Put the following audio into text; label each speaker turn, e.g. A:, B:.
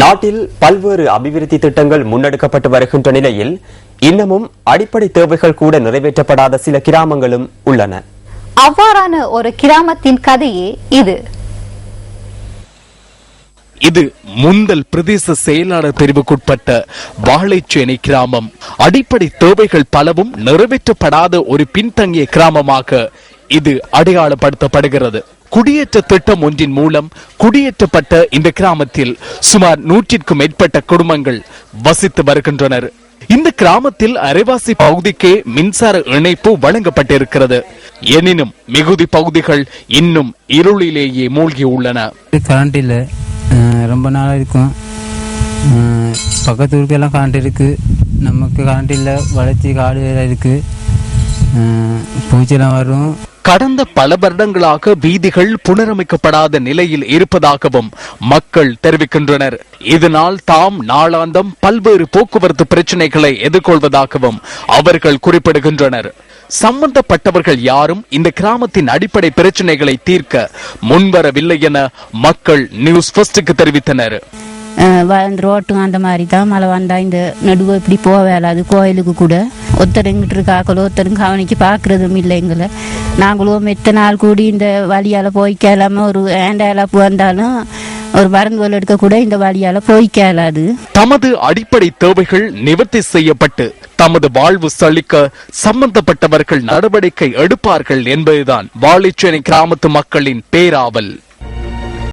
A: நாட்டில் பல்வேறு அபிவிருத்தி திட்டங்கள் முன்னெடுக்கப்பட்டு வருகின்ற நிலையில் இன்னமும் அடிப்படை தேவைகள் கூட நிறைவேற்றப்படாத சில கிராமங்களும் உள்ளன.
B: அவ்வாறான ஒரு கிராமத்தின் கதையே இது.
C: இது முந்தல் பிரதேச செயலாளர் பிரிவுக்குட்பட்ட வாழைச்சேனை கிராமம். அடிப்படை தேவைகள் பலவும் நிறைவேற்றப்படாத ஒரு பின்தங்கிய கிராமமாக இது அடையாளப்படுத்தப்படுகிறது. குடியேற்ற திட்டம் ஒன்றின் மூலம் குடியேற்றப்பட்ட இந்த கிராமத்தில் சுமார் 100க்கும் மேற்பட்ட குடும்பங்கள் வசித்து வருகின்றனர். இந்த கிராமத்தில் அரைவாசி பகுதிக்கே மின்சார இணைப்பு வழங்கப்பட்டிருக்கிறது. எனினும் மிகுதி பகுதிகள் இன்னும் இருளிலேயே மூழ்கி உள்ளன.
D: கரண்ட் இல்லை, ரொம்ப நாளாக இருக்கும். பக்கத்து ஊருக்கெல்லாம் கரண்ட் இருக்கு, நமக்கு கரண்ட் இல்லை. வளர்ச்சி காடு இருக்கு, பூச்சிலாம் வரும்.
C: கடந்த பல வருடங்களாக வீதிகள் புனரமைக்கப்படாத நிலையில் இருப்பதாகவும் மக்கள் தெரிவிக்கின்றனர். இதனால் தாம் நாளாந்தம் பல்வேறு போக்குவரத்து பிரச்சனைகளை எதிர்கொள்வதாகவும் அவர்கள் குறிப்பிடுகின்றனர். சம்பந்தப்பட்டவர்கள் யாரும் இந்த கிராமத்தின் அடிப்படை பிரச்சனைகளை தீர்க்க முன்வரவில்லை என மக்கள் நியூஸ் ஃபர்ஸ்டுக்கு தெரிவித்தனர்.
E: ரோட்டும் அந்த மாதிரி தான். மழை வந்தால் இந்த நடுவு இப்படி போக வேலாது. கோயிலுக்கு கூட ஒருத்தர் எங்கிட்டு இருக்காக்களோ ஒருத்தரும் கவனிக்கு பார்க்குறதும் இல்லை எங்களை. நாங்களும் மெத்த நாள் கூடி இந்த வழியால் போய்க்கலாமல் ஒரு ஏண்டாயிலாப்பு வந்தாலும் ஒரு மருந்து எடுக்க கூட இந்த வழியால் போய்க்கலாது.
C: தமது அடிப்படை தேவைகள் நிவர்த்தி செய்யப்பட்டு தமது வாழ்வு செழிக்க சம்பந்தப்பட்டவர்கள் நடவடிக்கை எடுப்பார்கள் என்பதுதான் வாழைச்சேனை கிராமத்து மக்களின் பேராவல்.